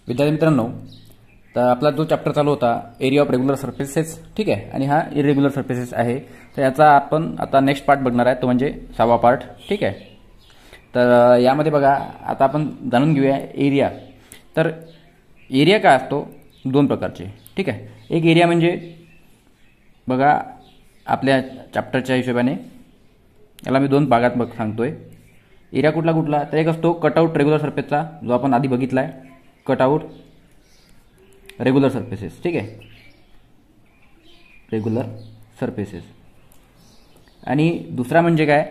विद्यार्थी मित्रांनो, तर आपला जो चॅप्टर चालू होता एरिया ऑफ रेग्युलर सरफेसेस, ठीक आहे, आणि हा इरेग्युलर सरफेसेस आहे. तर याचा आपण आता नेक्स्ट पार्ट बघणार आहे, तो म्हणजे 6वा पार्ट. ठीक आहे. तर यामध्ये बघा, आता आपण जाणून घेऊया एरिया. तर एरिया काय असतो, दोन प्रकारचे. ठीक आहे. एक एरिया म्हणजे बघा आपल्या चॅप्टरच्या हिशोबाने याला मी दोन भागात सांगतोय. एरिया कुठला कुठला, तर एक असतो कटआउट रेग्युलर सरफेसचा, जो आपण आधी बघितला आहे, कटआउट रेग्युलर सरफेसेस. ठीक आहे, रेग्युलर सरफेसेस. आणि दुसरा म्हणजे काय,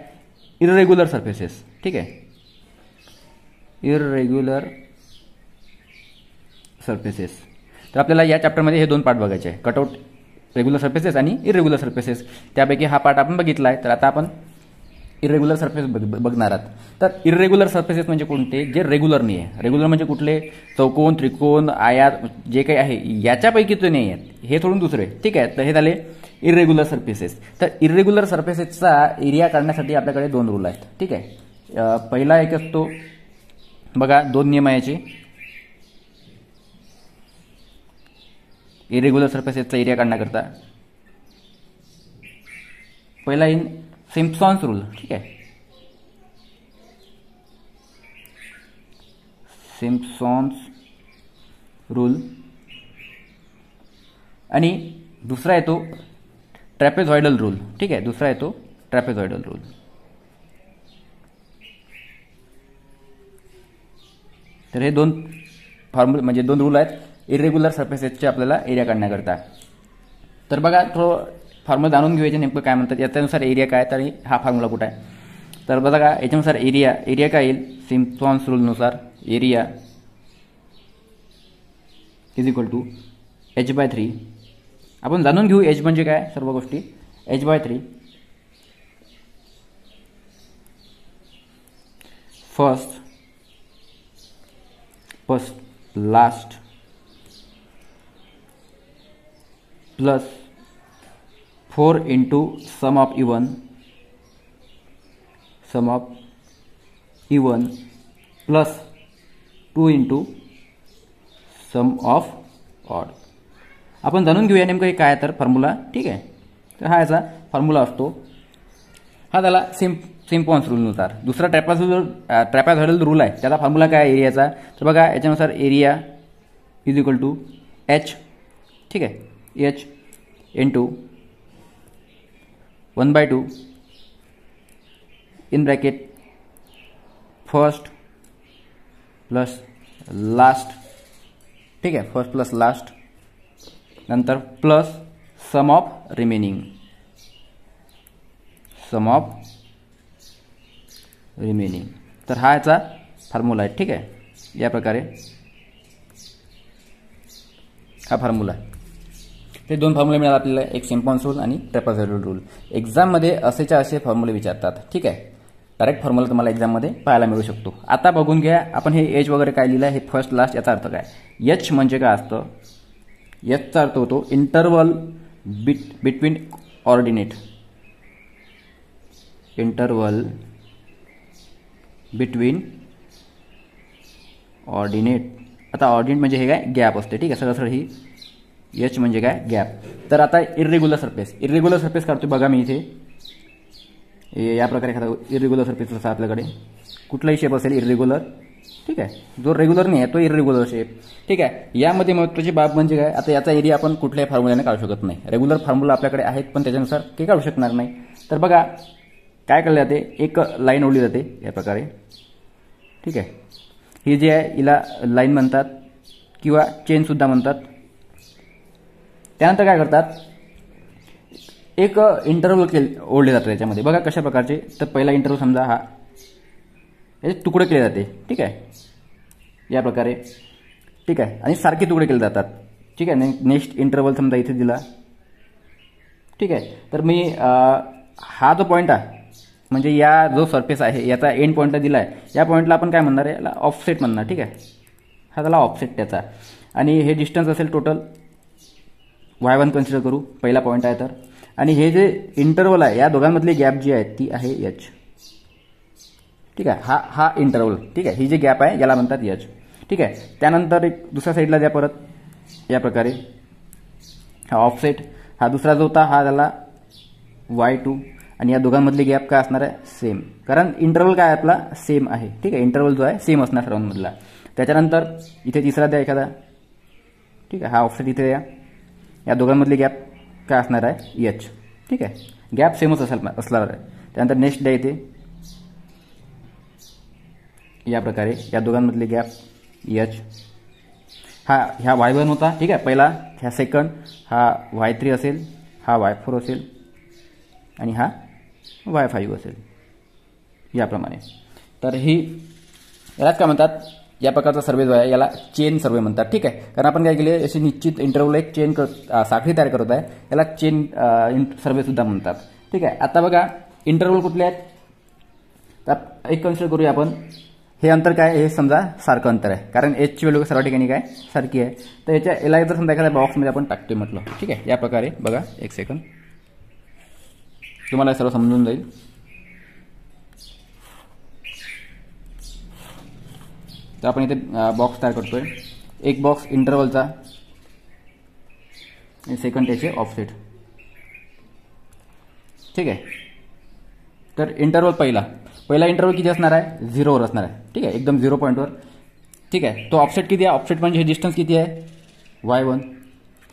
इररेग्युलर सरफेसेस. ठीक आहे, इररेग्युलर सरफेसेस. तर आपल्याला या चॅप्टरमध्ये हे दोन पार्ट बघायचे आहे, कटआउट रेग्युलर सरफेसेस आणि इरेग्युलर सरफेसेस. त्यापैकी हा पार्ट आपण बघितला आहे. तर आता आपण इरेग्युलर सरफेस बघणार आहात. तर इरेग्युलर सरफेसेस म्हणजे कोणते, जे रेग्युलर नाही आहे. रेग्युलर म्हणजे कुठले, चौकोन, त्रिकोण, आयात जे काही आहे याच्यापैकी ते नाही आहेत, हे सोडून दुसरे. ठीक आहे. तर हे झाले इरेग्युलर सरफेसेस. तर इरेग्युलर सरफेसेसचा एरिया काढण्यासाठी आपल्याकडे दोन रूल आहेत. ठीक आहे. पहिला एक असतो बघा, दोन नियम आहे याचे. इरेग्युलर सरफेसेसचा एरिया काढण्याकरता पहिला इन सिम्पसन्स रूल. ठीक आहे, सिम्पसन्स रूल. आणि दुसरा येतो ट्रॅपेझॉइडल रूल. ठीक आहे, दुसरा येतो ट्रॅपेझॉइडल रूल. तर हे दोन फॉर्म्युले म्हणजे दोन रूल आहेत इरेग्युलर सरफेसेसचे आपल्याला एरिया काढण्याकरता. तर बघा, तो फॉर्म्युला जाणून घेऊयाचे नेमकं काय म्हणतात, याच्यानुसार एरिया काय, तर हा फॉर्म्युला कुठं आहे. तर बघा, याच्यानुसार एरिया काय येईल, सिम्पसन्स रूलनुसार area is equal to h/3. आपण जाणून घेऊ h म्हणजे काय, सर्व गोष्टी. h/3 first last plus 4 into sum of even plus 2 into sum of odd. आपण जाणून घेऊया नेमकं हे काय तर फॉर्म्युला. ठीक आहे. तर हा याचा फॉर्म्युला असतो. हा झाला सिम्पसन्स रूलनुसार. दुसरा ट्रॅपेझॉइडल रूल आहे, त्याचा फॉर्म्युला काय एरियाचा, तर बघा याच्यानुसार area is equal to h. ठीक आहे, h into 1/2 in bracket first plus last. ठीक आहे, फर्स्ट प्लस लास्ट, नंतर प्लस सम ऑफ रिमेनिंग. तर हा याचा फॉर्म्युला आहे. ठीक आहे, या प्रकारे हा फॉर्म्युला आहे. ते दोन फॉर्म्युले मिळाले आपल्याला, एक सिम्पसन्स रूल आणि ट्रॅपेझॉइडल रूल. एक्झाममध्ये असेच्या असे फॉर्म्युले विचारतात. ठीक आहे, डायरेक्ट फॉर्म्युला तुम्हाला एक्झाममध्ये पाहायला मिळू शकतो. आता बघून घ्या आपण हे एच वगैरे काय लिहिलं आहे, हे फर्स्ट लास्ट याचा अर्थ काय. एच म्हणजे काय असतं, एचचा अर्थ होतो interval between ordinate. Interval between ordinate. आता ऑर्डिनेट म्हणजे हे काय, गॅप असते. ठीक आहे, सरळ ही एच म्हणजे काय, गॅप. तर आता इरेग्युलर सरफेस काढतोय बघा मी इथे. या प्रकारे एखादा इरेग्युलर सरफेस असा आपल्याकडे कुठलाही शेप असेल इरेग्युलर. ठीक आहे, जो रेग्युलर नाही आहे तो इरेग्युलर शेप. ठीक आहे, यामध्ये महत्त्वाची बाब म्हणजे काय, आता याचा एरिया आपण कुठल्याही फॉर्म्युल्याने काढू शकत नाही. रेग्युलर फॉर्म्युला आपल्याकडे आहेत, पण त्याच्यानुसार ते काढू शकणार नाही. तर बघा काय केलं जाते, एक लाईन ओढली जाते या प्रकारे. ठीक आहे, ही जी आहे हिला लाईन म्हणतात किंवा चेन सुद्धा म्हणतात. त्यानंतर काय करतात, एक इंटरव्हल ओढले जातं त्याच्यामध्ये. बघा कशा प्रकारचे, तर पहिला इंटरव्हल समजा हा, याचे तुकडे केले जाते. ठीक आहे, या प्रकारे. ठीक आहे, आणि सारखे तुकडे केले जातात. ठीक आहे, नेक्स्ट इंटरव्हल समजा इथे दिला. ठीक आहे, तर मी हा जो पॉईंट आहे म्हणजे या जो सरफेस आहे याचा एंड पॉईंट दिला आहे, या पॉईंटला आपण काय म्हणणार आहे, याला ऑफसेट म्हणणार. ठीक आहे, हा झाला ऑफसेट त्याचा. आणि हे डिस्टन्स असेल टोटल y1 कन्सिडर करू, पहिला पॉईंट आहे तर. आणि हे जे इंटरवल आहे या दोघांमधली गॅप जी आहे ती आहे h. ठीक आहे, हा इंटरवल. ठीक आहे, ही जी गॅप आहे याला म्हणतात h. ठीक आहे. त्यानंतर एक दुसऱ्या साईडला द्या परत या प्रकारे हा ऑफसेट, हा दुसरा जो होता हा झाला y2 आणि या दोघांमधली गॅप काय असणार आहे सेम, कारण इंटरवल काय आपला सेम आहे. ठीक आहे, इंटरवल जो आहे सेम असणार सर्वांमधला. त्याच्यानंतर इथे तिसरा द्या एखादा. ठीक आहे, हा ऑफसेट इथे द्या. या दोघांमधली गॅप काय असणार आहे एच. ठीक आहे, गॅप सेमच असणार आहे. त्यानंतर नेक्स्ट द्या इथे या प्रकारे या दोघांमधली गॅप एच. ह्या y1 होता. ठीक आहे, पहिला. ह्या सेकंड हा y3 असेल, हा y4 असेल आणि हा y5 असेल याप्रमाणे. तर यालाच काय म्हणतात, या प्रकारचा सर्वे जो आहे याला चेन सर्वे म्हणतात. ठीक आहे, कारण आपण काय केले अशी निश्चित इंटरव्हल एक चेन साखळी तयार करत आहे, याला चेन सर्वे सुद्धा म्हणतात. ठीक आहे, आता बघा इंटरव्हल कुठले आहेत, तर एक कन्सिडर करूया आपण. हे अंतर काय, हे समजा सारखं अंतर आहे, कारण एचची व्हॅल्यू सर्व ठिकाणी काय सारखी आहे. तर याला जर समजा एखाद्या बॉक्समध्ये आपण टाकतोय म्हटलं. ठीक आहे, या प्रकारे बघा, एक सेकंड तुम्हाला सर्व समजून जाईल. तर आपण इथे बॉक्स तयार करतोय, एक बॉक्स इंटरवलचा आणि सेकंड त्याचे ऑफसेट. ठीक आहे, तर इंटरवल पहिला इंटरवल किती असणार आहे 0 वर असणार आहे. ठीक आहे, एकदम 0 पॉईंटवर. ठीक आहे, तो ऑफसेट किती आहे, ऑफसेट म्हणजे डिस्टन्स किती आहे y1.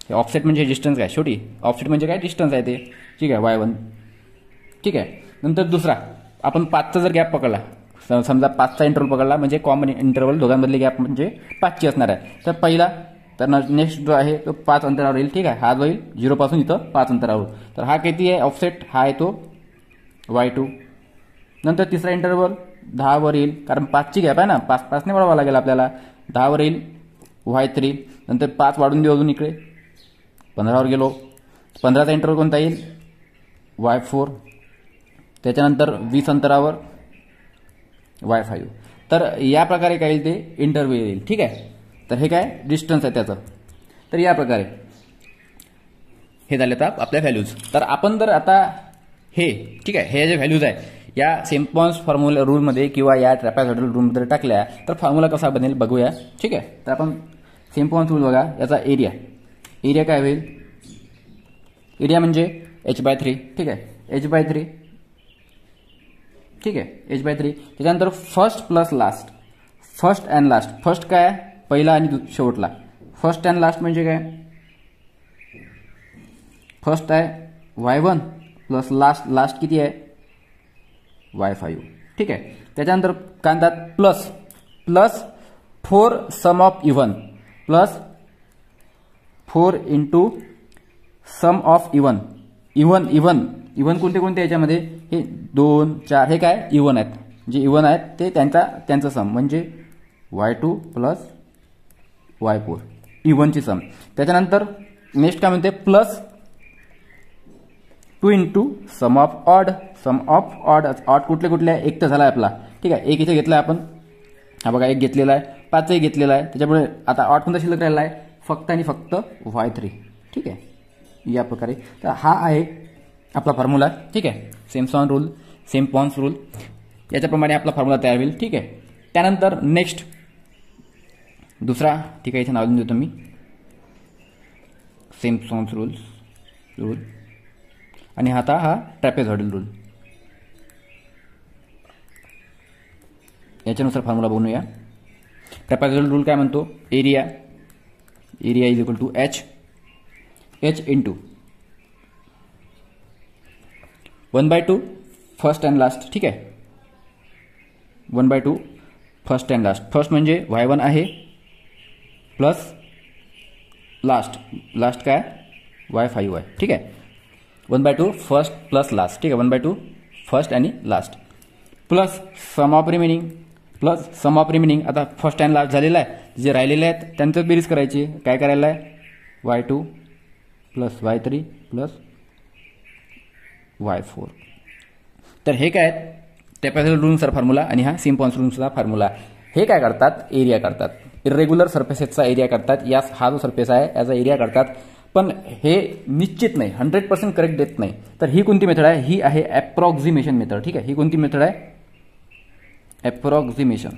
हे ऑफसेट म्हणजे डिस्टन्स काय, शेवटी ऑफसेट म्हणजे काय डिस्टन्स आहे ते. ठीक आहे, y1. ठीक आहे, नंतर दुसरा आपण 5चा जर गॅप पकडला, समजा 5चा इंटरवल पकडला म्हणजे कॉमन इंटरवल दोघांमधली गॅप म्हणजे 5ची असणार आहे. तर पहिला, तर नेक्स्ट जो आहे तो 5 अंतरावर येईल. ठीक आहे, हा जो येईल 0 पासून इथं 5 अंतरावर. तर हा किती आहे ऑफसेट, हा आहे तो y2. नंतर तिसरा इंटरवल 10 वर येईल, कारण 5ची गॅप आहे ना, 5ने वाढवावं लागेल आपल्याला. 10 वर येईल y3. नंतर 5 वाढून देऊ अजून इकडे, 15 वर गेलो. 15चा इंटरवल कोणता येईल y4. त्याच्यानंतर 20 अंतरावर y5. तर या प्रकारे काय येईल ते इंटरव्ह्यू येईल. ठीक आहे, तर हे काय डिस्टन्स आहे त्याचं. तर या प्रकारे हे झाले तर आपल्या व्हॅल्यूज. तर आपण जर आता हे, ठीक आहे, हे जे व्हॅल्यूज आहे या सिम्पॉन्स फॉर्म्युला रूलमध्ये किंवा या ट्रॅपेझॉइडल रूलमध्ये टाकल्या तर फॉर्म्युला कसा बनेल बघूया. ठीक आहे, तर आपण सिम्पॉन्स रूल बघा, याचा एरिया काय होईल, एरिया म्हणजे h/3. ठीक आहे, h/3. ठीक आहे, h/3. त्याच्यानंतर first plus last, first and last. First काय, पहिला आणि शेवटला. फर्स्ट अँड लास्ट म्हणजे काय, फर्स्ट आहे y1 प्लस लास्ट किती आहे y5. ठीक आहे, त्याच्यानंतर काय म्हणतात plus 4 sum of even, plus 4 into sum of even. Even कोणते याच्यामध्ये, हे 2 4 हे काय इव्हन आहेत, जे इव्हन आहेत ते त्यांचं सम म्हणजे y2 प्लस y4 इव्हनची सम. त्याच्यानंतर नेक्स्ट काय म्हणते plus 2 into sum of odd. Odd कुठले आहे, एक तर झाला आपला. ठीक आहे, एक इथे घेतला आपण, हा बघा एक घेतलेला आहे, 5ही घेतलेला आहे. त्याच्यामुळे आता ऑड कोणता शिल्लक राहिला आहे फक्त आणि फक्त y3. ठीक आहे, या प्रकारे. तर हा आहे आपला फॉर्म्युला. ठीक आहे, सेम्पॉन्स रूल याच्याप्रमाणे आपला फॉर्म्युला तयार होईल. ठीक आहे, त्यानंतर नेक्स्ट दुसरा, ठीक आहे, इथे नाव देऊन देतो मी सेम्पॉन्स रूल. आणि आता हा ट्रॅपेझॉइडल रूल. याच्यानुसार फॉर्म्युला बनवूया. ट्रॅपेझॉइडल रूल काय म्हणतो, area is equal to h into 1/2 first and last. ठीक आहे, 1/2 फर्स्ट अँड लास्ट. फर्स्ट म्हणजे y1 आहे प्लस लास्ट काय y5 आहे. ठीक आहे, 1/2 फर्स्ट प्लस लास्ट. ठीक आहे, 1/2 फर्स्ट आणि last plus sum of remaining. आता फर्स्ट अँड लास्ट झालेला आहे, जे राहिलेले आहेत त्यांचं बेरीज करायची. काय करायला आहे y2 plus y3 plus y4. तर हे काय ट्रॅपेझॉइडल रूलनुसार फॉर्म्युला आणि हा सिम्पॉन्स रूलनुसार फॉर्म्युला. हे काय करतात, एरिया करतात. इरेग्युलर सर्फेसेसचा एरिया करतात. हा जो सर्फेस आहे याचा एरिया करतात. पण हे निश्चित नाही, 100% करेक्ट देत नाही. तर ही कोणती मेथड आहे, ही आहे अप्रॉक्सिमेशन मेथड. ठीक आहे, ही कोणती मेथड आहे, अप्रॉक्सिमेशन.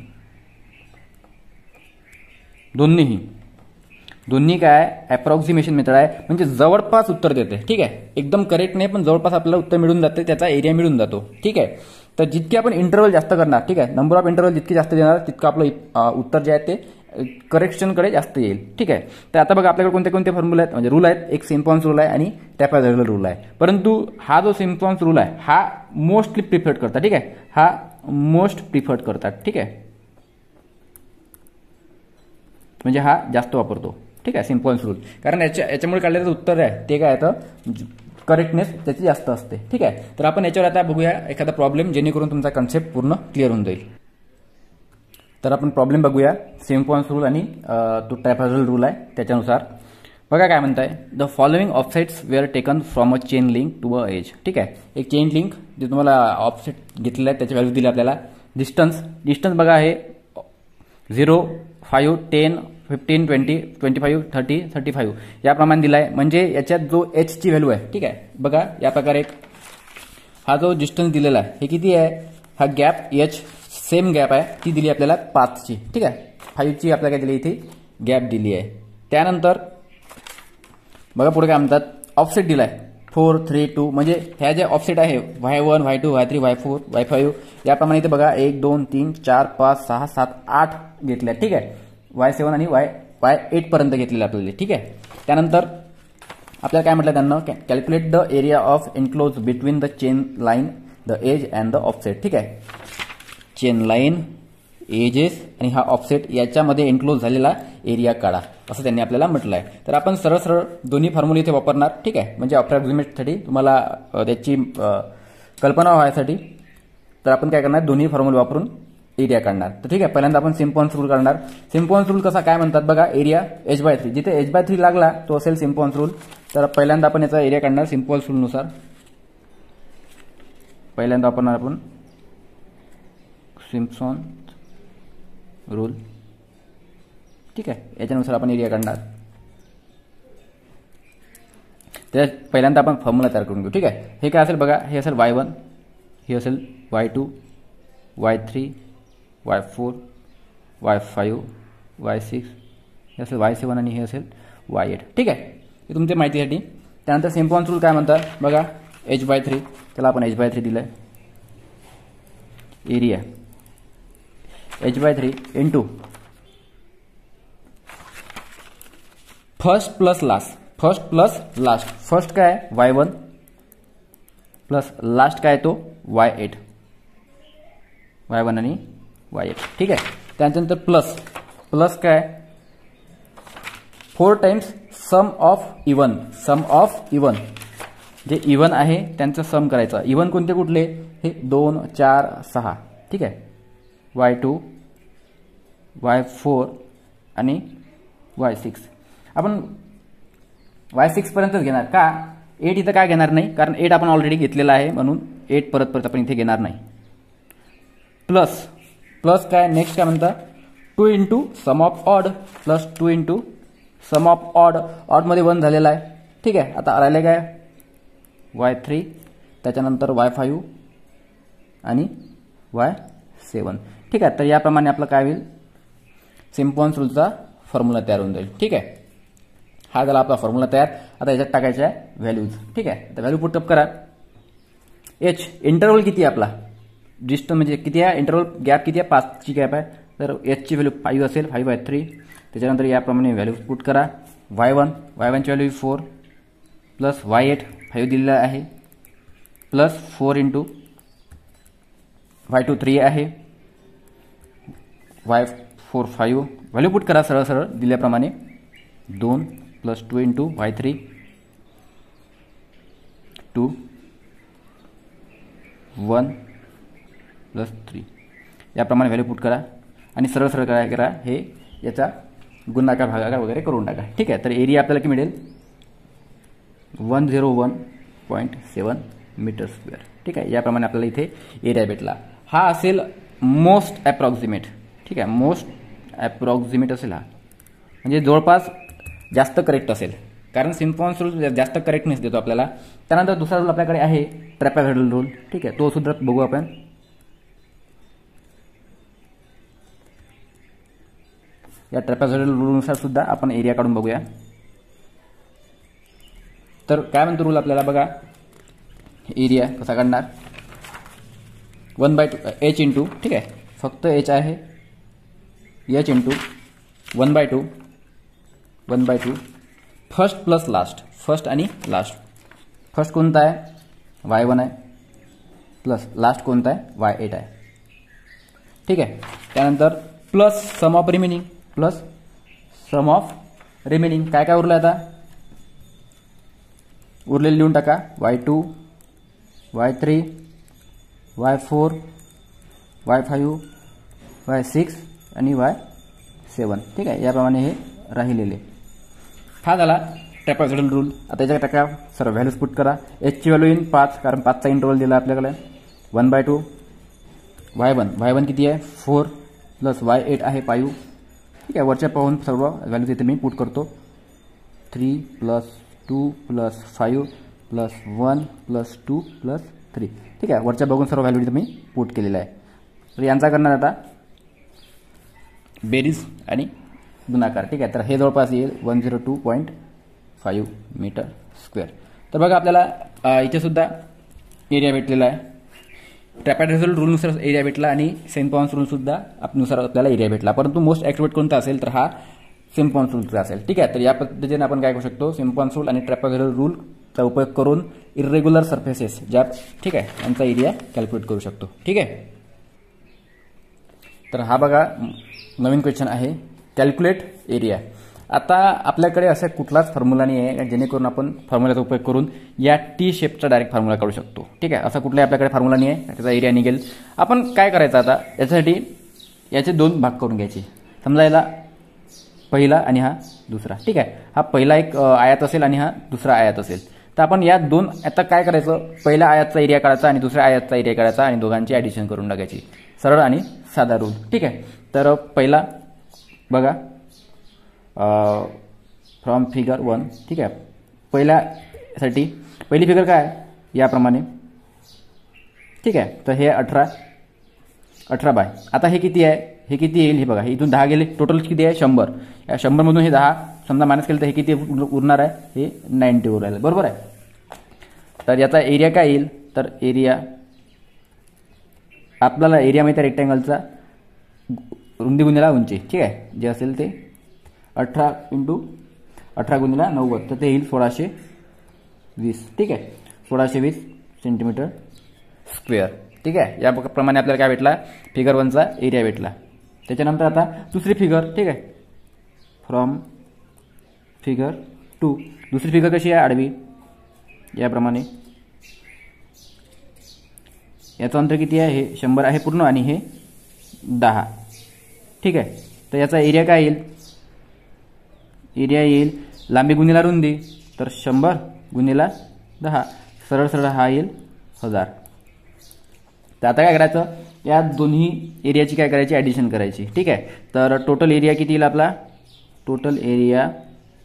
दोन्ही काय अप्रॉक्सिमेशन मेथड आहे, म्हणजे जवळपास उत्तर देते. ठीक आहे, एकदम करेक्ट नाही पण जवळपास आपल्याला उत्तर मिळून जाते, त्याचा एरिया मिळून जातो. ठीक आहे, तर जितके आपण इंटरवल जास्त करणार, ठीक आहे, नंबर ऑफ इंटरवल जितके जास्त देणार तितकं आपलं उत्तर जे आहे ते करेक्शनकडे जास्त येईल. ठीक आहे, तर आता बघा आपल्याकडे कोणते कोणते फॉर्म्युले आहेत, म्हणजे रूल आहेत. एक सिम्पॉन्स रूल आहे आणि ट्रॅपेझॉइडल रूल आहे. परंतु हा जो सिम्पॉन्स रूल आहे हा मोस्टली प्रिफर्ड करतात. ठीक आहे, हा मोस्ट प्रिफर्ड करतात. ठीक आहे, म्हणजे हा जास्त वापरतो. ठीक आहे, सिम्पॉन्स रूल, कारण याच्यामुळे काढलेलं उत्तर आहे ते काय तर करेक्टनेस त्याची जास्त असते. ठीक आहे, तर आपण याच्यावर आता बघूया एखादा प्रॉब्लेम, जेणेकरून तुमचा कन्सेप्ट पूर्ण क्लिअर होऊन जाईल. तर आपण प्रॉब्लेम बघूया सिम्पॉन्स रूल आणि तो ट्रॅपेझॉइडल रूल आहे त्याच्यानुसार. बघा काय म्हणताय, the following offsets were taken from a chain link to a edge. ठीक आहे, एक चेन लिंक जे तुम्हाला ऑफसेट घेतलेला आहे त्याची व्हॅल्यू दिली आपल्याला. डिस्टन्स बघा आहे 0, 5, 10, 15, 20, 25, 30, 35 याप्रमाणे दिला आहे. म्हणजे याच्यात जो एच ची व्हॅल्यू आहे, ठीक आहे, बघा या प्रकारे हा जो डिस्टन्स दिलेला आहे हे किती आहे, हा गॅप एच सेम गॅप आहे, ती दिली आपल्याला 5 ची. ठीक आहे, 5 ची आपल्याला काय दिली इथे गॅप दिली आहे. त्यानंतर बघा पुढे काय म्हणतात, ऑफसेट दिलाय 4, 3, 2, म्हणजे ह्या ज्या ऑफसेट आहे y1, y2, y3, y4, y5 याप्रमाणे इथे बघा 1, 2, 3, 4, 5, 6, 7, 8 घेतल्या. ठीक आहे, y7 आणि y8 पर्यंत घेतलेले आपल्याला. ठीक आहे, त्यानंतर आपल्याला काय म्हटलं त्यांना, calculate the area of enclose between the chain line, the edge and the offset. ठीक आहे, चेन लाईन, एजेस आणि हा ऑफसेट याच्यामध्ये एनक्लोज झालेला एरिया काढा, असं त्यांनी आपल्याला म्हटलं आहे. तर आपण सरळ सरळ दोन्ही फॉर्म्युले इथे वापरणार. ठीक आहे, म्हणजे अप्रॉक्सिमेटसाठी तुम्हाला त्याची कल्पना व्हायसाठी. तर आपण काय करणार, दोन्ही फॉर्म्युले वापरून एरिया काढणार. तर ठीक आहे, पहिल्यांदा आपण सिम्पॉन्स रूल काढणार. सिम्पॉन्स रूल कसा काय म्हणतात बघा, एरिया h/3, जिथे h/3 लागला तो असेल सिम्पॉन्स रूल. तर पहिल्यांदा आपण याचा एरिया काढणार सिम्पॉन्स रूलनुसार. पहिल्यांदा वापरणार आपण सिम्पसन रूल. ठीक आहे, याच्यानुसार आपण एरिया काढणार. त्या पहिल्यांदा आपण फॉर्म्युला तयार करून घेऊ. ठीक आहे, हे काय असेल बघा, हे असेल y1, हे असेल y2, y3, y4, y5, y6, हे असेल y7 आणि हे असेल y8. ठीक आहे, हे तुमच्या माहितीसाठी. त्यानंतर सिम्पॉन्स रूल काय म्हणतात बघा, h/3, त्याला आपण h/3 दिलंय. Area h/3 into first plus last. First काय y1 प्लस लास्ट काय तो y8, y1 आणि y8. ठीक आहे, त्यानंतर प्लस काय 4 टाइम्स सम ऑफ इवन, जे इवन आहे त्यांचं सम करायचं. इवन कोणते कुठले, हे 2, 4, 6. ठीक आहे, y2, y4 आणि y6. आपण y6 पर्यंतच घेणार का, 8 इथं काय घेणार नाही, कारण 8 आपण ऑलरेडी घेतलेला आहे, म्हणून 8 परत आपण इथे घेणार नाही. प्लस काय नेक्स्ट काय म्हणता, 2 into sum of odd plus 2 into sum of ऑडमध्ये 1 झालेला आहे. ठीक आहे, आता राहिले काय y3, त्याच्यानंतर y5 आणि y7. ठीक आहे, तर याप्रमाणे आपलं काय होईल, सिम्पॉन्स रूलचा फॉर्म्युला तयार होऊन जाईल. ठीक आहे, हा झाला आपला फॉर्म्युला तयार. आता याच्यात टाकायच्या आहे व्हॅल्यूज. ठीक आहे, तर व्हॅल्यू पुटअप करा. एच इंटरवल किती आहे आपला, डिस्टन्स म्हणजे किती आहे, इंटरवल गॅप किती आहे, 5 ची गॅप आहे. तर एचची व्हॅल्यू 5 असेल, 5/3. त्याच्यानंतर याप्रमाणे व्हॅल्यू पुट करा. y1 ची व्हॅल्यू 4 प्लस y8 5 दिलेला आहे, प्लस 4 इंटू y2 3 आहे, y4 5. व्हॅल्यू पुट करा सरळ सरळ दिल्याप्रमाणे. 2 प्लस 2 इंटू y3 2, 1 प्लस 3 याप्रमाणे व्हॅल्यू पुट करा आणि सरळ सरळ काय करा, हे याचा गुणाकार भागाकार वगैरे करून टाका. ठीक आहे, तर एरिया आपल्याला किती मिळेल, 101.7 मीटर स्क्वेअर. ठीक आहे, याप्रमाणे आपल्याला इथे एरिया भेटला. हा असेल मोस्ट अप्रॉक्सिमेट. ठीक आहे, मोस्ट अप्रॉक्सिमेट असेल हा, म्हणजे जवळपास जास्त करेक्ट असेल, कारण सिम्पॉन्स रूल जास्त करेक्टनेस देतो आपल्याला. त्यानंतर दुसरा रूल आपल्याकडे आहे ट्रॅपेझॉइडल रूल. ठीक आहे, तो सुद्धा बघू आपण. या ट्रॅपेझॉइडल रूलनुसार सुद्धा आपण एरिया काढून बघूया. तर काय म्हणतो रूल आपल्याला बघा, एरिया कसा काढणार, 1/2 h इंटू, ठीक आहे, फक्त h आहे, h into 1/2 first plus last, first आणि लास्ट. फर्स्ट कोणता आहे, y1 आहे, प्लस लास्ट कोणता आहे, y8 आहे. ठीक आहे. त्यानंतर plus sum of remaining, plus sum of remaining. काय काय उरलं आता, उरलेलं लिहून टाका, y2, y3, y4, y5, y6 आणि y7. ठीक आहे. याप्रमाणे हे राहिलेले. हा झाला ट्रॅपेझॉइडल रूल. आता याच्या टाका सर्व व्हॅल्यूज पुट करा. एचची व्हॅल्यू येईल 5, कारण 5चा इंटरवल दिला आपल्याकडे. 1/2 y1 किती आहे, 4 प्लस y8 आहे 5. ठीक आहे. वरच्या पाहून सर्व व्हॅल्यूज इथे मी पुट करतो. 3 plus 2 plus 5 plus 1 plus 2 plus 3. ठीक आहे. वरच्या बघून सर्व व्हॅल्यू इथे मी पुट केलेला आहे. तर यांचा करणार आता बेरीज आणि गुणाकार. ठीक आहे. तर हे जवळपास येईल 102.5 मीटर स्क्वेअर. तर बघा आपल्याला इथे सुद्धा एरिया भेटलेला आहे. ट्रॅपेझॉइडल रूलनुसार एरिया भेटला आणि सेंट पॉन्स रूल सुद्धा नुसार आपल्याला एरिया भेटला. परंतु मोस्ट ॲक्युरेट कोणता असेल तर हा सेंट पॉन्स रूलचा असेल. ठीक आहे. तर या पद्धतीने आपण काय करू शकतो, सेंट पॉन्स रूल आणि ट्रॅपेझॉइडल रूलचा उपयोग करून इरेग्युलर सरफेसेस ज्या, ठीक आहे, यांचा एरिया कॅल्क्युलेट करू शकतो. ठीक आहे. तर हा बघा नवीन क्वेश्चन आहे, कॅल्क्युलेट एरिया. आता आपल्याकडे असा कुठलाच फॉर्म्युला नाही आहे जेणेकरून आपण फॉर्म्युलाचा उपयोग करून या टी शेपचा डायरेक्ट फॉर्म्युला काढू शकतो. ठीक आहे. असा कुठलाही आपल्याकडे फॉर्म्युला नाही आहे, त्याचा एरिया निघेल. आपण काय करायचं आता, याच्यासाठी याचे 2 भाग करून घ्यायचे. समजा याला पहिला आणि हा दुसरा. ठीक आहे. हा पहिला एक आयात असेल आणि हा दुसरा आयात असेल. तर आपण या 2 आता काय करायचं, पहिल्या आयातचा एरिया काढायचा आणि दुसऱ्या आयातचा एरिया काढायचा आणि दोघांची ॲडिशन करून टाकायची. सरळ आणि साधा रूल. ठीक आहे. तर पहिला बघा फ्रॉम फिगर 1. ठीक आहे. पहिल्यासाठी पहिली फिगर काय आहे, याप्रमाणे. ठीक आहे. तर हे 18 बाय. आता हे किती आहे, हे किती येईल, हे बघा, हे इथून 10 गेले, टोटल किती आहे 100. या 100 मधून हे 10 समजा मायनस केलं तर हे किती उरणार आहे, हे 90 उरायला. बरोबर आहे. तर याचा एरिया काय येईल, तर एरिया आपल्याला एरिया माहिती आहे रेक्टँगलचा, रुंदी गुणिला उंची. ठीक आहे. जे असेल ते 18 × 18 गुणिला 90, तर ते येईल 1620. ठीक आहे. 1620 सेंटीमीटर स्क्वेअर. ठीक आहे. याप्रमाणे आपल्याला काय भेटला, फिगर 1चा एरिया भेटला. त्याच्यानंतर आता दुसरी फिगर. ठीक आहे. From figure 2. दुसरी फिगर कशी आहे, आडवी, याप्रमाणे. याचं अंतर किती आहे, हे 100 आहे पूर्ण आणि हे 10. ठीक आहे. तर याचा एरिया काय येईल, एरिया येईल लांबी गुणिला रुंदी, तर 100 गुणिला 10, सरळ सरळ हा येईल 1000. तर आता काय करायचं, या दोन्ही एरियाची काय करायची, ॲडिशन करायची. ठीक आहे. तर टोटल एरिया किती येईल आपला, टोटल एरिया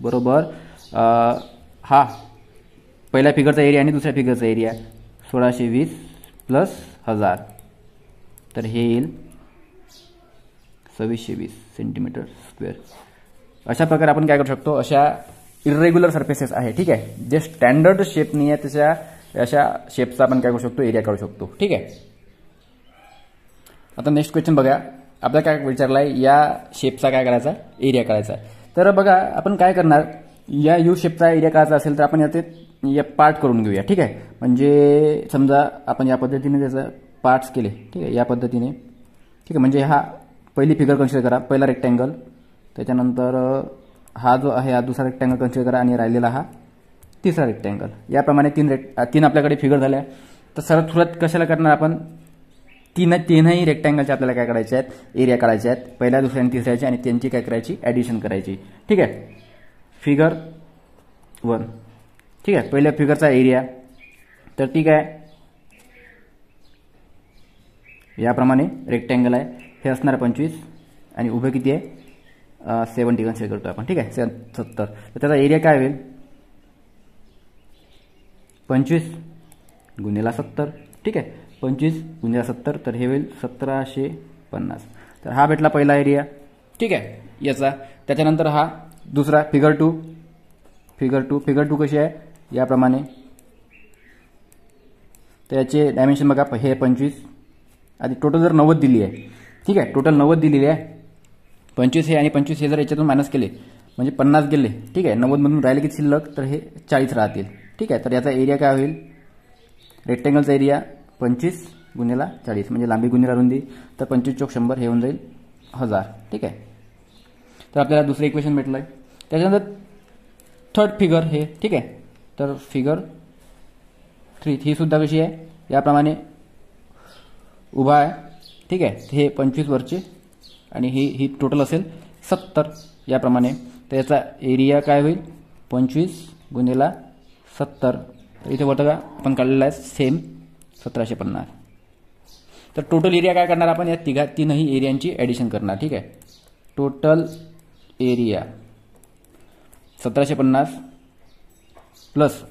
बरोबर हा पहिल्या फिगरचा एरिया आणि दुसऱ्या फिगरचा एरिया 1620 प्लस 1000, तर हे येईल 2620 सेंटीमीटर स्क्वेअर. अशा प्रकारे आपण काय करू शकतो, अशा इरेग्युलर सरफेसेस आहे. ठीक आहे. जे स्टँडर्ड शेप नाही आहे तशा अशा शेपचा आपण काय करू शकतो, एरिया काढू शकतो. ठीक आहे. आता नेक्स्ट क्वेश्चन बघा. आपल्याला काय विचारला आहे, या शेपचा काय करायचा, एरिया काढायचा. तर बघा आपण काय करणार, या यू शेपचा एरिया काढायचा असेल तर आपण याचे या पार्ट करून घेऊया. ठीक आहे. म्हणजे समजा आपण या पद्धतीने त्याचं पार्ट्स केले. ठीक आहे. या पद्धतीने. ठीक आहे. म्हणजे हा पहिली फिगर कन्सिडर करा, पहिला रेक्टँगल, त्याच्यानंतर हा जो आहे हा दुसरा रेक्टँगल कन्सिडर करा आणि राहिलेला हा तिसरा रेक्टँगल. याप्रमाणे तीन आपल्याकडे फिगर झाल्या. तर सर्वात सुरुवात कशाला करणार आपण, तीनही रेक्टँगलचे आपल्याला काय करायचे आहेत, एरिया काढायचे आहेत. पहिल्या, दुसऱ्या आणि तिसऱ्याची, आणि त्यांची काय करायची, ॲडिशन करायची. ठीक आहे. फिगर 1. ठीक आहे. पहिल्या फिगरचा एरिया, तर ठीक आहे, याप्रमाणे रेक्टँगल आहे, हे असणार 25 आणि उभे किती आहे 70 कन्सिडर करतो आपण. ठीक आहे. 70. तर त्याचा एरिया काय होईल, 25 गुणिला 70. ठीक आहे. 25 गुणिला 70, तर हे होईल 1750. तर हा भेटला पहिला एरिया. ठीक आहे. याचा. त्याच्यानंतर हा दुसरा फिगर टू. फिगर टू कशी आहे याप्रमाणे. तर याचे डायमेन्शन बघा, हे 25. आधी टोटल जर 90 दिली आहे, ठीक आहे, टोटल 90 दिलेली आहे. 25 हे आणि 25 हे जर याच्यातून मायनस केले म्हणजे 50 गेले, ठीक आहे. 90 मधून राहिले किती शिल्लक, तर हे 40 राहतील, ठीक आहे. तर याचा एरिया काय होईल, रेक्टेंगलचा एरिया 25 गुणिला 40 म्हणजे लांबी गुणिला रुंदी. तर 25 चौक 100 हे होऊन जाईल 1000, ठीक आहे. तर आपल्याला दुसरं इक्वेशन भेटलं आहे. त्याच्यानंतर थर्ड फिगर हे, ठीक आहे. तर फिगर 3 ही सुद्धा कशी आहे याप्रमाणे उभा आहे, ठीक आहे. हे 25 वरचे आणि ही टोटल असेल 70 याप्रमाणे. तर याचा एरिया काय होईल 25 गुणिला 70. तर इथे बघा आपण काढलेला आहे सेम 1750. तर टोटल एरिया काय करणार आपण, या तीनही एरियांची ॲडिशन करणार, ठीक आहे. टोटल एरिया 1750 प्लस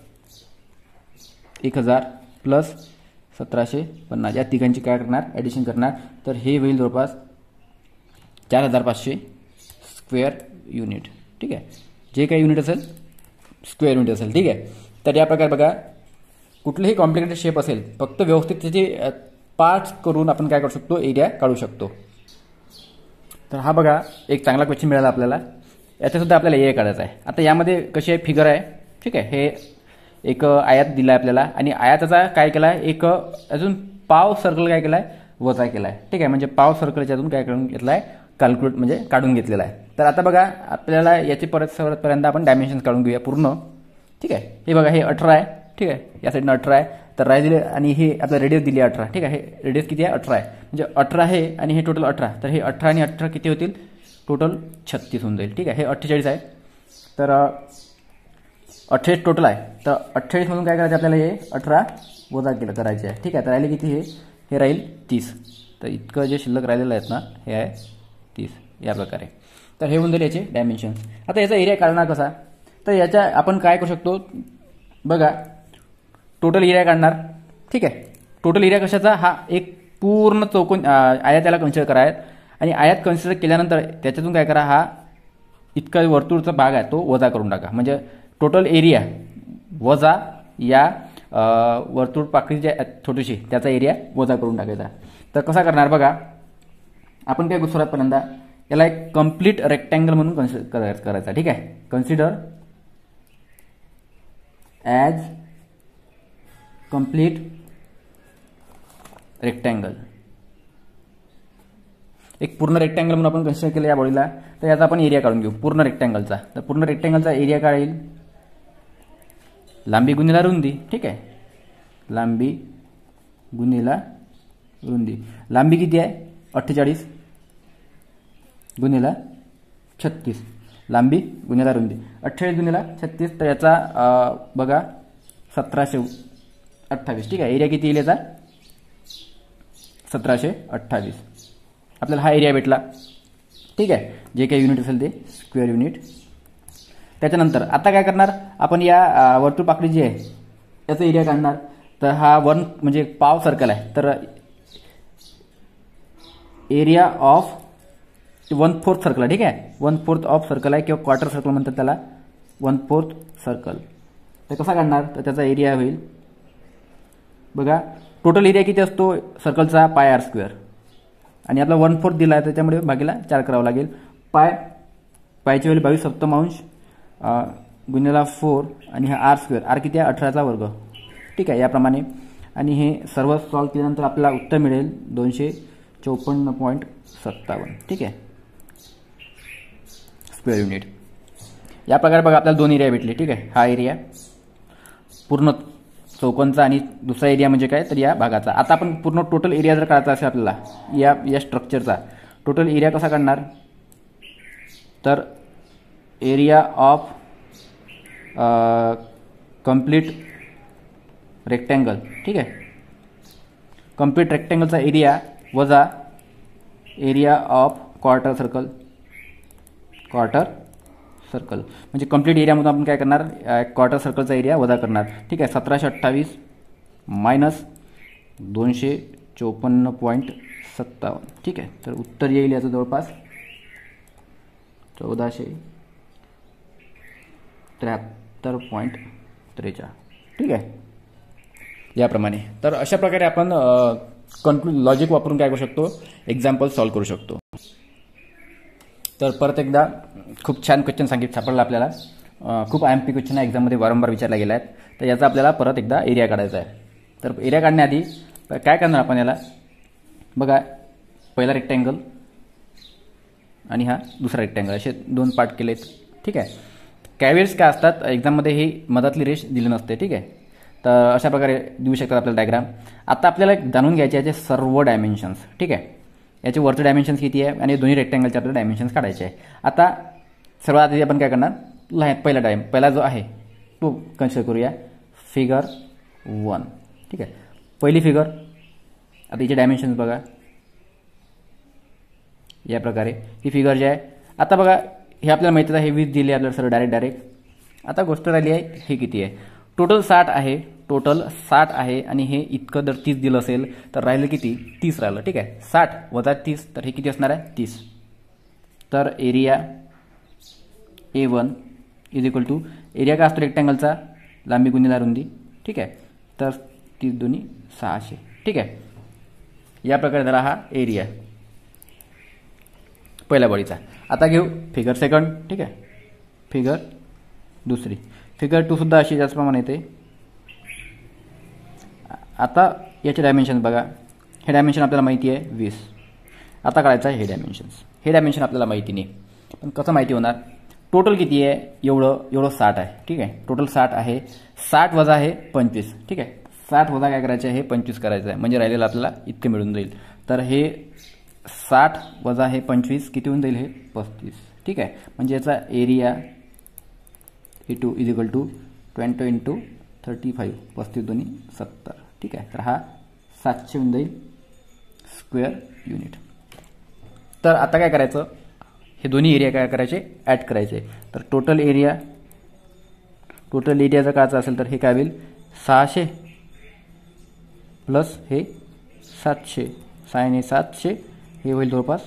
1000 प्लस 1750 या तिघांची काय करणार, ॲडिशन करणार. तर हे होईल जवळपास 4500 स्क्वेअर युनिट, ठीक आहे. जे काही युनिट असेल स्क्वेअर युनिट असेल, ठीक आहे. तर या प्रकारे बघा कुठलेही कॉम्प्लिकेटेड शेप असेल फक्त व्यवस्थित त्याचे पार्ट्स करून आपण काय करू शकतो, एरिया काढू शकतो. तर हा बघा एक चांगला क्वेश्चन मिळाला आपल्याला. याच्यासुद्धा आपल्याला एरिया काढायचा आहे. आता यामध्ये कशी आहे फिगर आहे, ठीक आहे. हे एक आयात दिला आहे आपल्याला आणि आयाताचा काय केला आहे, एक अजून पाव सर्कल काय केला आहे, वजा केला आहे, ठीक आहे. म्हणजे पाव सर्कलच्या अजून काय करून घेतला आहे, कॅल्क्युलेट म्हणजे काढून घेतलेला आहे. तर आता बघा आपल्याला याची परतपर्यंत आपण डायमेन्शन्स काढून घेऊया पूर्ण, ठीक आहे. हे बघा हे 18 आहे, ठीक आहे. या साईडनं 18 आहे. तर राहिले आणि हे आपलं रेडियस दिली आहे 18, ठीक आहे. हे रेडियस किती आहे 18 आहे. म्हणजे 18 आहे आणि हे टोटल 18. तर हे 18 आणि 18 किती होतील, टोटल 36 होऊन जाईल, ठीक आहे. हे 48 आहे. तर 28 टोटल आहे. तर 28 मधून काय करायचं आपल्याला, हे 18 वजा केलं करायचे आहे, ठीक आहे. तर राहिले किती, हे राहील 30. तर इतकं जे शिल्लक राहिलेलं आहेत ना, हे आहे 30 या प्रकारे. तर हे होऊन जाईल याचे डायमेन्शन्स. आता याचा एरिया काढणार कसा, तर याच्या आपण काय करू शकतो बघा, टोटल एरिया काढणार, ठीक आहे. टोटल एरिया कशाचा, हा एक पूर्ण चौकोन आयात याला कन्सिडर करायत आणि आयात कन्सिडर केल्यानंतर त्याच्यातून काय करा, हा इतका वर्तुळचा भाग आहे तो वजा करून टाका. म्हणजे टोटल एरिया वजा या वर्तुळ पाकळी जी आहे छोटीशी त्याचा एरिया वजा करून टाकायचा. तर कसा करणार बघा, आपण काय सुरुवात पर्यंत याला एक कम्प्लीट रेक्टँगल म्हणून कन्सिडर करायचा, ठीक आहे. Consider as complete rectangle. एक पूर्ण रेक्टँगल म्हणून आपण कन्सिडर केलं या बॉडीला. तर याचा आपण एरिया काढून घेऊ पूर्ण रेक्टँगलचा. तर पूर्ण रेक्टँगलचा एरिया काय येईल, लांबी गुणिला रुंदी, ठीक आहे. लांबी गुणिला रुंदी. लांबी किती आहे 48 गुणिला 36. लांबी गुणिला रुंदी 48 गुणिला 36. तर याचा बघा 1728, ठीक आहे. एरिया किती येईल याचा 1728. आपल्याला हा एरिया भेटला, ठीक आहे. जे काही युनिट असेल ते स्क्वेअर युनिट. त्याच्यानंतर आता काय करणार आपण, या वर्तुळ पाकळी जी आहे याचा एरिया काढणार. तर हा म्हणजे पाव सर्कल आहे. तर एरिया ऑफ 1/4 सर्कल आहे, ठीक आहे. 1/4 ऑफ सर्कल आहे किंवा क्वार्टर सर्कल म्हणतात त्याला, 1/4 सर्कल. तर कसा काढणार, तर त्याचा एरिया होईल बघा, टोटल एरिया किती असतो सर्कलचा, πr² आणि आपला 1/4 दिला आहे त्याच्यामुळे भागीला 4 करावं लागेल. पायची व्हॅल्यू 22/7 गुणिला 4 आणि हा r² r किती आहे 18चा वर्ग, ठीक आहे. याप्रमाणे आणि हे सर्व सॉल्व केल्यानंतर आपल्याला उत्तर मिळेल 254.57, ठीक आहे, स्क्वेअर युनिट. या प्रकारे बघा आपल्याला दोन एरिया भेटले, ठीक आहे. हा एरिया पूर्ण चौकोनचा आणि दुसरा एरिया म्हणजे काय, तर या भागाचा. आता आपण पूर्ण टोटल एरिया जर काढायचा असेल आपल्याला या स्ट्रक्चरचा टोटल एरिया कसा काढणार, तर एरिया ऑफ कंप्लीट रेक्टँगल, ठीक आहे. कंप्लीट रेक्टँगलचा एरिया वजा एरिया ऑफ क्वार्टर सर्कल म्हणजे कंप्लीट एरियामधून आपण काय करणार, क्वार्टर सर्कलचा एरिया वजा करणार, ठीक आहे. 1728 मायनस 254.57, ठीक आहे. तर उत्तर येईल याचं जवळपास 1473.43. ठीक आहे, याप्रमाणे. तर अशा प्रकारे आपण लॉजिक वापरून काय करू शकतो, एक्झाम्पल सॉल्व्ह करू शकतो. तर परत एकदा खूप छान क्वेश्चन सापडला आपल्याला. खूप IMP क्वेश्चन आहे, एक्झाममध्ये वारंवार विचारला गेला आहे. तर याचा आपल्याला परत एकदा एरिया काढायचा आहे. तर एरिया काढण्याआधी काय करणार आपण, याला बघा, पहिला रेक्टँगल आणि हा दुसरा रेक्टँगल, असे 2 पार्ट केलेत. ठीक आहे. काही वेळेस काय असतात, एक्झाममध्ये ही मधातली रेष दिली नसते. ठीक आहे. तर अशा प्रकारे देऊ शकतात आपल्याला डायग्राम. आता आपल्याला जाणून घ्यायचे याचे सर्व डायमेन्शन्स. ठीक आहे, याचे वरचे डायमेन्शन्स किती आहे आणि दोन्ही रेक्टँगलचे आपल्याला डायमेन्शन्स काढायचे आहे. आता सर्वात आधी आपण काय करणार, पहिला जो आहे तो कन्सिडर करूया, फिगर 1. ठीक आहे, पहिली फिगर. आता याचे डायमेन्शन्स बघा, या प्रकारे ही फिगर जी आहे. आता बघा, हे आपल्याला माहिती आहे, हे 20 दिले आपल्याला सर्व डायरेक्ट. आता गोष्ट राहिली आहे, हे किती आहे. टोटल 60 आहे आणि हे इतकं जर 30 दिलं असेल तर राहिलं किती, 30 राहिलं. ठीक आहे, 60 वजा 30, तर हे किती असणार आहे, 30. तर area A1 is equal to, area काय असतो रेक्टँगलचा, लांबी गुणिले रुंदी. ठीक आहे, तर 30 दुनी 600. ठीक आहे, या प्रकारे जरा हा एरिया पहिल्या बॉडीचा. आता घेऊ फिगर सेकंड. ठीक आहे, फिगर दुसरी. फिगर 2 सुद्धा अशी त्याचप्रमाणे येते. आता याचे डायमेन्शन बघा, हे डायमेन्शन आपल्याला माहिती आहे 20. आता काढायचं आहे हे डायमेन्शन्स. हे डायमेन्शन आपल्याला माहिती नाही, पण कसं माहिती होणार, टोटल किती आहे, एवढं 60 आहे. ठीक आहे, टोटल 60 आहे. 60 वजा आहे 25. ठीक आहे, 60 वजा काय करायचं आहे, हे 25 करायचं आहे, म्हणजे राहिलेलं आपल्याला इतकं मिळून जाईल. तर हे 60 वजा हे 25 किती होऊन जाईल, हे 35. ठीक आहे, म्हणजे याचा area E2 is equal to 20 × 35, 35 दुनी 70. ठीक आहे, तर हा 700 होऊन जाईल स्क्वेअर युनिट. तर आता काय करायचं, हे दोन्ही एरिया काय करायचे, ॲड करायचे. तर टोटल एरिया जर काढायचा असेल तर हे काय होईल, 600 प्लस हे 700, 6 आणि 700, हे होईल जवळपास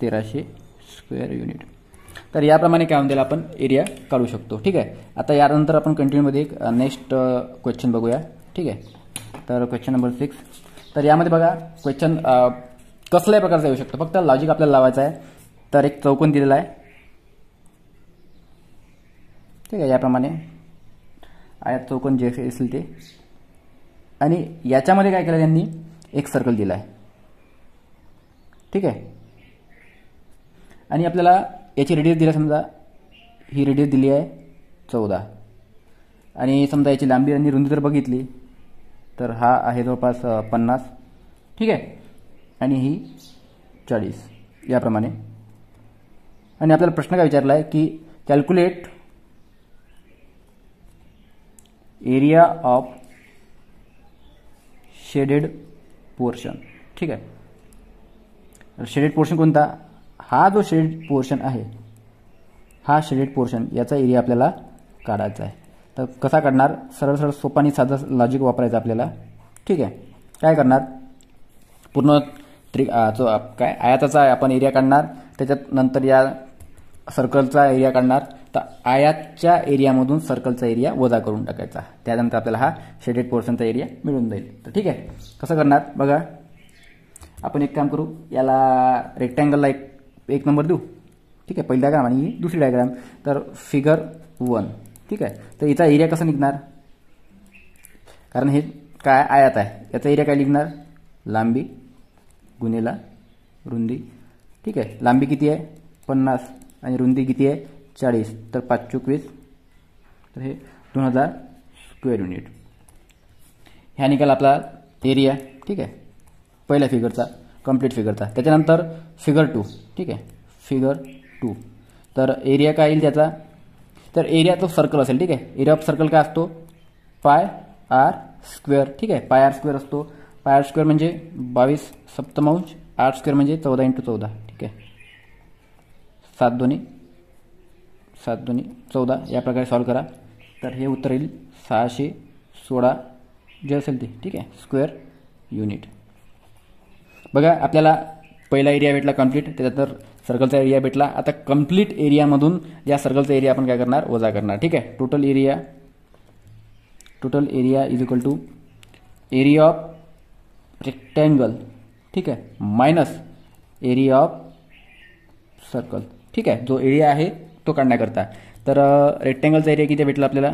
1300 स्क्वेअर युनिट. तर याप्रमाणे काय होईल, आपण एरिया काढू शकतो. ठीक आहे. आता यानंतर आपण कंटिन्यूमध्ये एक नेक्स्ट क्वेश्चन बघूया. ठीक आहे, तर क्वेश्चन नंबर 6. तर यामध्ये बघा, क्वेश्चन कसल्याही प्रकारचा येऊ शकतो, फक्त लॉजिक आपल्याला लावायचं आहे. तर एक चौकोन दिलेला आहे. ठीक आहे, याप्रमाणे आयात चौकोन जे असेल ते, आणि याच्यामध्ये काय केलं त्यांनी, एक सर्कल दिला आहे. ठीक आहे, आणि आपल्याला याची रेडियस दिली, समजा ही रेडियस दिली आहे 14, आणि समजा याची लांबी आणि रुंदी जर बघितली तर हा आहे जवळपास 50. ठीक आहे, आणि ही 40, याप्रमाणे. आणि आपल्याला प्रश्न काय विचारला आहे की calculate area of shaded portion. ठीक आहे, शेडेड पोर्शन कोणता, हा जो शेडेड पोर्शन आहे, हा शेडेड पोर्शन, याचा एरिया आपल्याला काढायचा आहे. तर कसा काढणार, सरळ सोपा आणि साधा लॉजिक वापरायचं आपल्याला. ठीक आहे, काय करणार, पूर्ण काय आयाताचा आपण एरिया काढणार, त्याच्यात नंतर या सर्कलचा एरिया काढणार. तर आयातच्या एरियामधून सर्कलचा एरिया वजा करून टाकायचा, त्यानंतर आपल्याला हा शेडेड पोर्शनचा एरिया मिळून जाईल. तर ठीक आहे, कसं करणार बघा, आपण एक काम करू, याला रेक्टँगलला एक नंबर देऊ. ठीक आहे, पहिली डायग्राम आणि दुसरी डायग्राम. तर फिगर 1. ठीक आहे, तर याचा एरिया कसा निघणार, कारण हे काय आयात आहे, याचा एरिया काय निघणार, लांबी गुणिले रुंदी. ठीक आहे, लांबी किती आहे 50 आणि रुंदी किती आहे 40, तर 5 × 20, तर हे 2000 स्क्वेअर युनिट. ह्या निघाला आपला एरिया. ठीक आहे, पहिल्या फिगरचा, कंप्लीट फिगरचा. त्याच्यानंतर फिगर 2. ठीक आहे, फिगर 2. तर एरिया काय येईल त्याचा, तर एरिया तो सर्कल असेल. ठीक आहे, एरिया ऑफ सर्कल काय असतो, पाय आर स्क्वेअर. ठीक आहे, पाय आर स्क्वेअर असतो. पाय आर स्क्वेअर म्हणजे 22 सप्तमांश, आर स्क्वेअर म्हणजे 14 × 14. ठीक आहे, 7 2 14, या प्रकारे सॉल्व करा. तर हे उत्तर येईल 616 जे असेल ते. ठीक आहे, स्क्वेअर युनिट. बघा, आपल्याला पहिला एरिया भेटला कंप्लीट, त्याच्यानंतर सर्कलचा एरिया भेटला. आता कंप्लीट एरियामधून या सर्कलचा एरिया आपण काय करणार, वजा करणार. ठीक आहे. Total area is equal to area of rectangle, ठीक आहे, मायनस एरिया ऑफ सर्कल. ठीक आहे. जो एरिया आहे तो काढण्याकरता. तर रेक्टँगलचा एरिया किती भेटला आपल्याला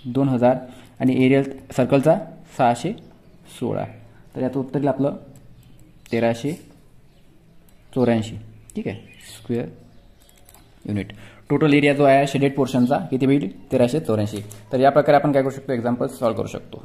2000 आणि एरिया सर्कलचा 616. तर याचं उत्तर येईल आपलं 1384. ठीक आहे, स्क्वेअर युनिट. टोटल एरिया जो आहे शेडेड पोर्शनचा किती होईल 1384. तर या प्रकारे आपण काय करू शकतो, एक्झाम्पल सॉल्व्ह करू शकतो.